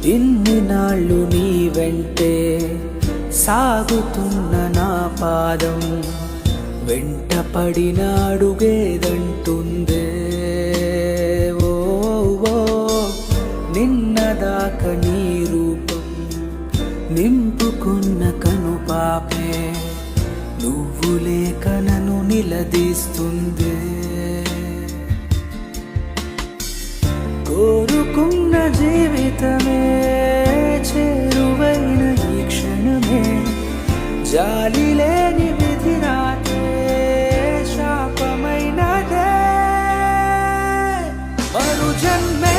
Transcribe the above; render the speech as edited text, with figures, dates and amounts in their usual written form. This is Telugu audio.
ఇన్ని నాళ్ళు నీ వెంటే సాగుతున్న నా పాదం వెంట పడిన అడుగేదంటుందే. ఓ ఓ నిన్నదాక నీ రూపం నింపుకున్న కను పాపే నువ్వు లేక నన్ను నిలదీస్తుందే. కోరుకున్న జీవితమే చేరువైన ఈ క్షణమే జాలి లేని విధి రాతే శాపమైనదే. మరు జన్మే